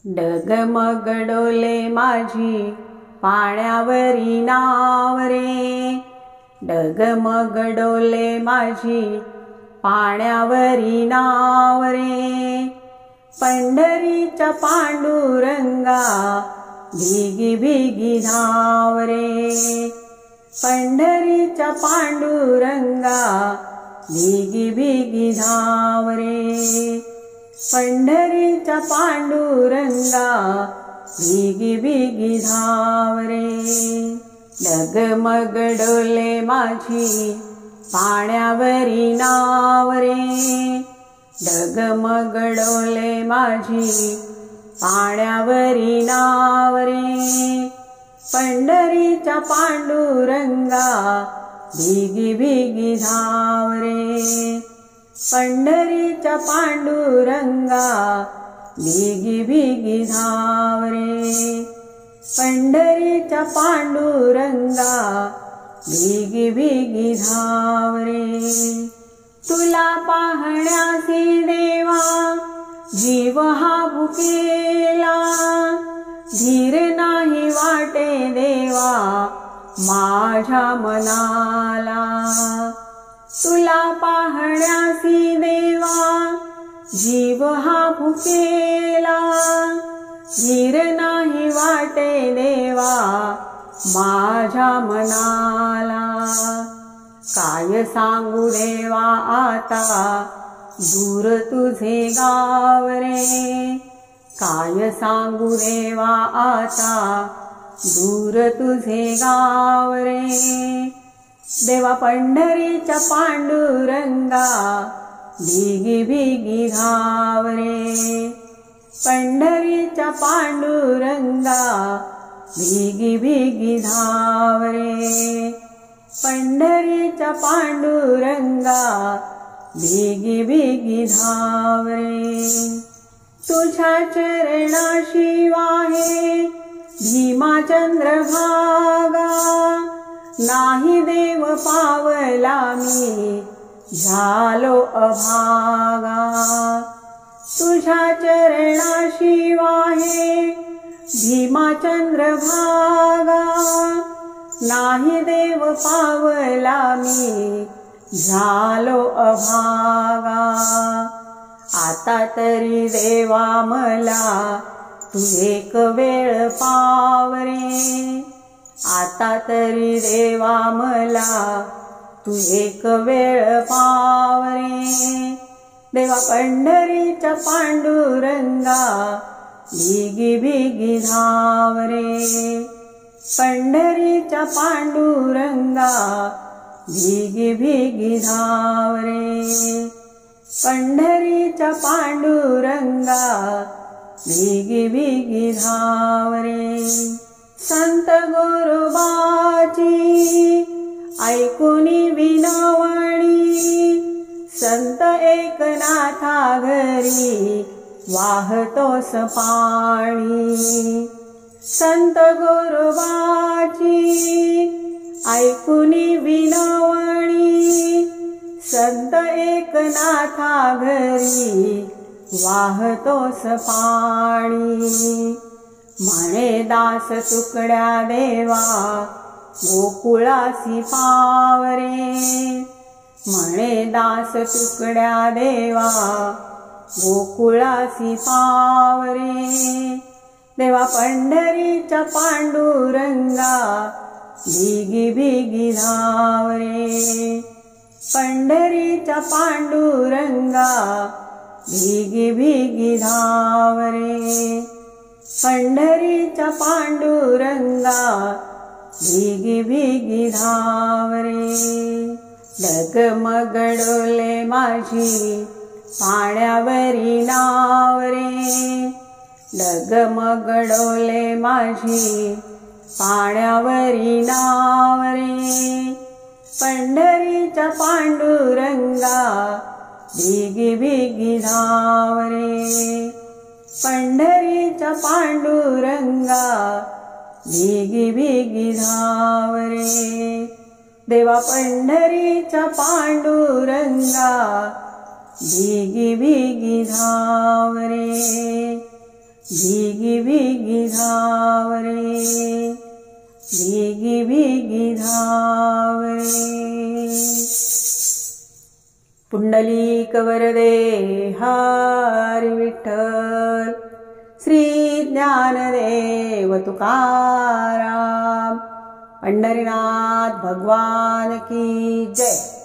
डगमग डोले माझी पाण्यावरी नाव रे। डगमग डोले माझी पाण्यावरी नाव रे। पंढरीच्या पांडुरंगा भिगी भिगी धाव रे। पंढरीच्या पांडुरंगा भिगी भिगी धाव रे। पंढरीच्या पांडुरंगा भिगी भिगी धाव रे। डगमग डोले माझी पाण्यावरी नाव रे। डगमग डोले माझी पाण्यावरी नाव रे। पंढरीच्या पांडुरंगा भिगी भिगी धाव रे। पंढरीच्या पांडुरंगा भिगी भिगी धाव रे। पंढरीच्या पांडुरंगा भिगी भिगी धाव रे। तुला पाहण्यासी देवा जीव हा भुकेला। धीर नाही वाटे देवा माझ्या मनाला। तुला पाहण्यासी देवा जीव हा भुकेला। धीर नाही वाटे देवा माझ्या मनाला। काय सांगू देवा आता दूर तुझे गाव रे। काय सांगू देवा आता दूर तुझे गाव रे। देवा पंढरीच्या पांडुरंगा भिगी भिगी धाव रे। पंढरीच्या पांडुरंगा भिगी भिगी धाव रे। पंढरीच्या पांडुरंगा भिगी भिगी धाव रे। तुझ्या चरणाशी वाहे भीमा चंद्रभागा। नाही देव पावला मी झालो अभागा। तुझ्या चरणाशी वाहे भीमा चंद्रभागा। नाही देव पावला मी झालो अभागा। आता तरी देवा मला तू एक वेळ पाव रे। आता तरी देवा मला तू एक वेळ पाव रे। देवा पंढरीच्या पांडुरंगा भिगी भिगी धाव रे। पंढरीच्या पांडुरंगा भिगी भिगी धाव रे। पंढरीच्या पांडुरंगा भिगी भिगी धाव रे। संत गोरोबाची ऐकुनी विनवणी। संत एकनाथा घरी वाहतोस पाणी। संत गोरोबाची ऐकुनी विनवणी। संत एकनाथा घरी वाहतोस पाणी। म्हणे दास तुकड्या देवा गोकुळासी पाव रे। म्हणे दास तुकड्या देवा गोकुळासी पाव रे। देवा पंढरीच्या पांडुरंगा भिगी भिगी धाव रे। पंढरीच्या पांडुरंगा भिगी भिगी धाव रे। पंढरीच्या पांडुरंगा भिगी भिगी धाव रे। डगमग डोले माझी पाण्यावरी नाव रे। डगमग डोले माझी पाण्यावरी नाव रे। पंढरीच्या पांडुरंगा भिगी भिगी धाव रे। पंढरीच्या पांडुरंगा भिगी भिगी धाव रे। देवा पंढरीच्या पांडुरंगा भिगी भिगी धाव रे। भिगी भिगी धाव रे, भिगी भिगी धाव रे. पुंडलिक वरदे हरी विठ्ठल, श्री ज्ञानदेव तुकाराम, पंढरीनाथ भगवान की जय.